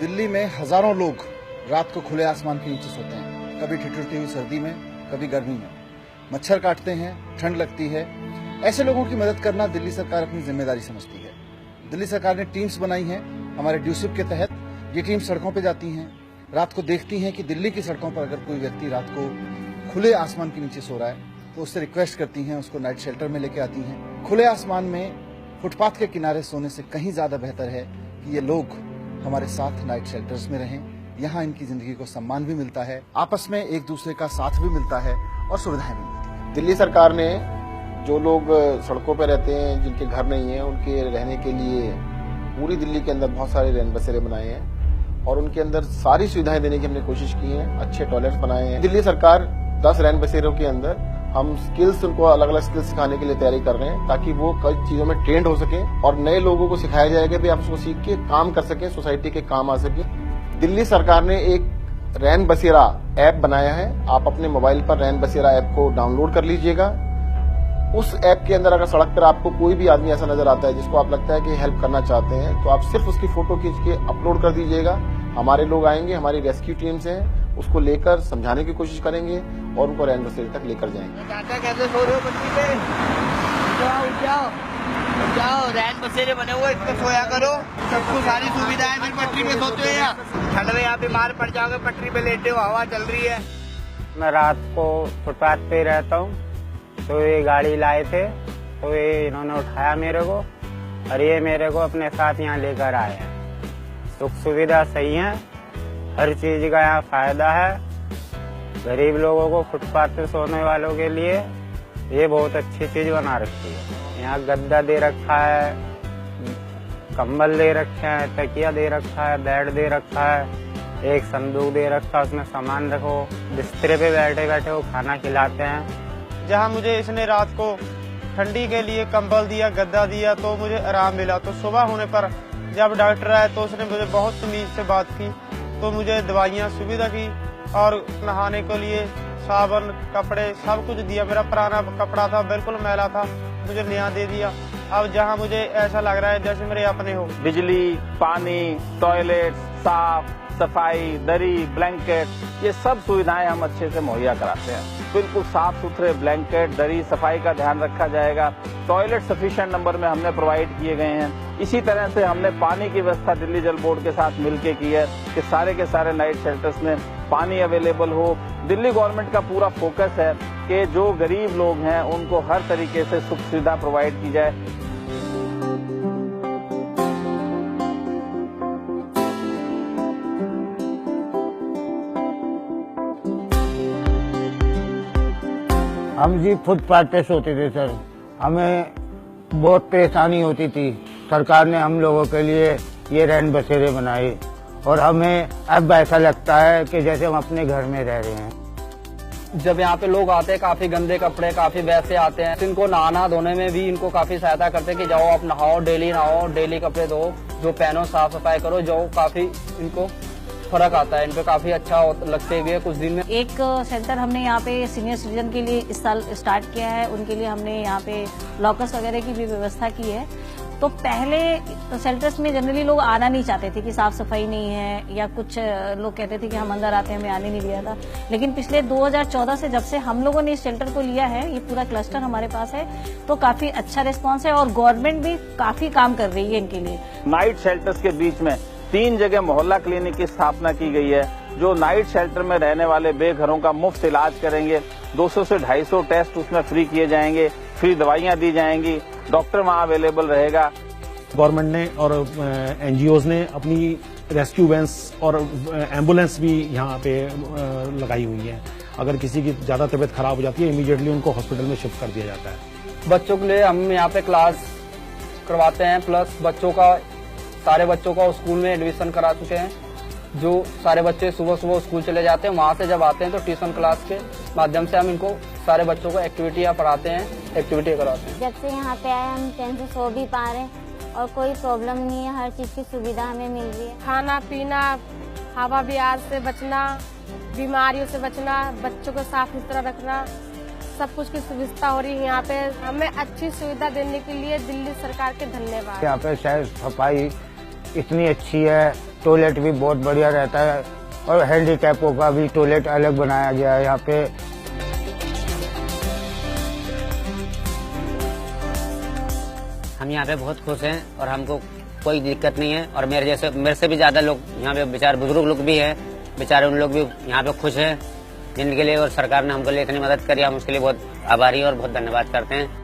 दिल्ली में हजारों लोग रात को खुले आसमान के नीचे सोते हैं, कभी ठिठुरती हुई सर्दी में, कभी गर्मी में। मच्छर काटते हैं, ठंड लगती है। ऐसे लोगों की मदद करना दिल्ली सरकार अपनी जिम्मेदारी समझती है। दिल्ली सरकार ने टीम्स बनाई हैं। हमारे ड्यूसिप के तहत ये टीम सड़कों पे जाती हैं, रात को देखती हैं कि दिल्ली की सड़कों पर अगर कोई व्यक्ति रात को खुले आसमान के नीचे सो रहा है तो उससे रिक्वेस्ट करती हैं, उसको नाइट शेल्टर में लेके आती हैं। खुले आसमान में फुटपाथ के किनारे सोने से कहीं ज्यादा बेहतर है कि ये लोग हमारे साथ नाइट शेल्टर्स में रहें। यहाँ इनकी जिंदगी को सम्मान भी मिलता है, आपस में एक दूसरे का साथ भी मिलता है और सुविधाएं भी मिलती है। दिल्ली सरकार ने जो लोग सड़कों पर रहते हैं, जिनके घर नहीं है, उनके रहने के लिए पूरी दिल्ली के अंदर बहुत सारे रैन बसेरे बनाए हैं और उनके अंदर सारी सुविधाएं देने की हमने कोशिश की है। अच्छे टॉयलेट्स बनाए हैं। दिल्ली सरकार 10 रैन बसेरों के अंदर हम स्किल्स, उनको अलग अलग स्किल्स सिखाने के लिए तैयारी कर रहे हैं ताकि वो कई चीजों में ट्रेंड हो सके और नए लोगों को सिखाया जाएगा भी आप उसको सीख के काम कर सके, सोसाइटी के काम आ सके। दिल्ली सरकार ने एक रैन बसेरा ऐप बनाया है। आप अपने मोबाइल पर रैन बसेरा ऐप को डाउनलोड कर लीजिएगा। उस ऐप के अंदर अगर सड़क पर आपको कोई भी आदमी ऐसा नजर आता है जिसको आप लगता है कि हेल्प करना चाहते हैं, तो आप सिर्फ उसकी फोटो खींच के अपलोड कर दीजिएगा। हमारे लोग आएंगे, हमारी रेस्क्यू टीम्स हैं, उसको लेकर समझाने की कोशिश करेंगे और उनको रैन बसेरे तक लेकर जाएंगे। चाचा कैसे सो रहे हो पटरी पे? उठ जाओ, रैन बसेरे बने हुए, इसमें सोया करो। सबको सारी सुविधाएं मिल, पटरी पे सोते हो यहाँ। ठंड में यहाँ बीमार पड़ जाओगे, पटरी पे लेटे हो, हवा चल रही है। मैं रात को फुटपाथ पे रहता हूँ, तो ये गाड़ी लाए थे, तो ये इन्होंने उठाया मेरे को और ये मेरे को अपने साथ यहाँ लेकर आए हैं। सुख सुविधा सही है, हर चीज का यहाँ फायदा है। गरीब लोगों को, फुटपाथ पे सोने वालों के लिए ये बहुत अच्छी चीज बना रखी है। यहाँ गद्दा दे रखा है, कंबल दे रखे हैं, तकिया दे रखा है, बेड दे रखा है, एक संदूक दे रखा है, उसमें सामान रखो। बिस्तरे पे बैठे बैठे वो खाना खिलाते हैं। जहाँ मुझे इसने रात को ठंडी के लिए कंबल दिया, गद्दा दिया, तो मुझे आराम मिला। तो सुबह होने पर जब डॉक्टर आए तो उसने मुझे बहुत तमीज से बात की, तो मुझे दवाइयाँ सुविधा की और नहाने के लिए साबुन, कपड़े सब कुछ दिया। मेरा पुराना कपड़ा था, बिल्कुल मैला था, मुझे नया दे दिया। अब जहाँ मुझे ऐसा लग रहा है जैसे मेरे अपने हो। बिजली, पानी, टॉयलेट, साफ सफाई, दरी, ब्लैंकेट, ये सब सुविधाएं हम अच्छे से मुहैया कराते हैं। बिल्कुल साफ सुथरे ब्लैंकेट, दरी, सफाई का ध्यान रखा जाएगा। टॉयलेट सफिशिएंट नंबर में हमने प्रोवाइड किए गए हैं। इसी तरह से हमने पानी की व्यवस्था दिल्ली जल बोर्ड के साथ मिलकर की है कि सारे के सारे नाइट शेल्टर्स में पानी अवेलेबल हो। दिल्ली गवर्नमेंट का पूरा फोकस है कि जो गरीब लोग हैं उनको हर तरीके से सुख सुविधा प्रोवाइड की जाए। हम जी फुटपाथ पे सोते थे सर, हमें बहुत परेशानी होती थी। सरकार ने हम लोगों के लिए ये रैन बसेरे बनाए और हमें अब ऐसा लगता है कि जैसे हम अपने घर में रह रहे हैं। जब यहाँ पे लोग आते हैं, काफी गंदे कपड़े काफी वैसे आते हैं, इनको नहाना धोने में भी इनको काफी सहायता करते हैं कि जाओ आप नहाओ, डेली कपड़े धो, जो पहनो, साफ सफाई करो, जाओ। काफी इनको फर्क आता है, इन पे काफी अच्छा लगते भी है कुछ दिन में। एक शेल्टर हमने यहाँ पे सीनियर सिटीजन के लिए इस साल स्टार्ट किया है। उनके लिए हमने यहाँ पे लॉकर्स वगैरह की भी व्यवस्था की है। तो पहले शेल्टर्स में जनरली लोग आना नहीं चाहते थे कि साफ सफाई नहीं है, या कुछ लोग कहते थे कि हम अंदर आते हैं, हमें आने नहीं दिया था। लेकिन पिछले 2014 से जब से हम लोगों ने इस शेल्टर को लिया है, ये पूरा क्लस्टर हमारे पास है, तो काफी अच्छा रिस्पॉन्स है और गवर्नमेंट भी काफी काम कर रही है इनके लिए। नाइट शेल्टर्स के बीच में 3 जगह मोहल्ला क्लिनिक की स्थापना की गई है, जो नाइट शेल्टर में रहने वाले बेघरों का मुफ्त इलाज करेंगे। 200 से 250 टेस्ट उसमें फ्री किए जाएंगे, फ्री दवाइयां दी जाएंगी, डॉक्टर वहां अवेलेबल रहेगा। गवर्नमेंट ने और एनजीओज ने अपनी रेस्क्यू वैन्स और एम्बुलेंस भी यहाँ पे लगाई हुई है। अगर किसी की ज्यादा तबीयत खराब हो जाती है, इमीडिएटली उनको हॉस्पिटल में शिफ्ट कर दिया जाता है। बच्चों के लिए हम यहाँ पे क्लास करवाते हैं, प्लस सारे बच्चों का स्कूल में एडमिशन करा चुके हैं। जो सारे बच्चे सुबह सुबह स्कूल चले जाते हैं, वहाँ से जब आते हैं तो ट्यूशन क्लास के माध्यम से हम इनको सारे बच्चों को एक्टिविटियाँ पढ़ाते हैं, एक्टिविटी कराते हैं। जब से यहाँ पे आए हम चैन से सो भी पा रहे हैं और कोई प्रॉब्लम नहीं है, हर चीज़ की सुविधा हमें मिल रही है। खाना पीना, हवा बिहार से बचना, बीमारियों से बचना, बच्चों को साफ सुथरा रखना, सब कुछ की सुविधा हो रही है यहाँ पे। हमें अच्छी सुविधा देने के लिए दिल्ली सरकार के धन्यवाद। यहाँ पे शहर सफाई इतनी अच्छी है, टॉयलेट भी बहुत बढ़िया रहता है और हैंडीकैपों का भी टॉयलेट अलग बनाया गया है यहाँ पे। हम यहाँ पे बहुत खुश हैं और हमको कोई दिक्कत नहीं है। और मेरे से भी ज्यादा लोग यहाँ पे बेचारे बुजुर्ग लोग भी हैं, बेचारे उन लोग भी यहाँ पे खुश हैं जिनके लिए और सरकार ने हमको लिए इतनी मदद करी, हम उसके लिए बहुत आभारी और बहुत धन्यवाद करते हैं।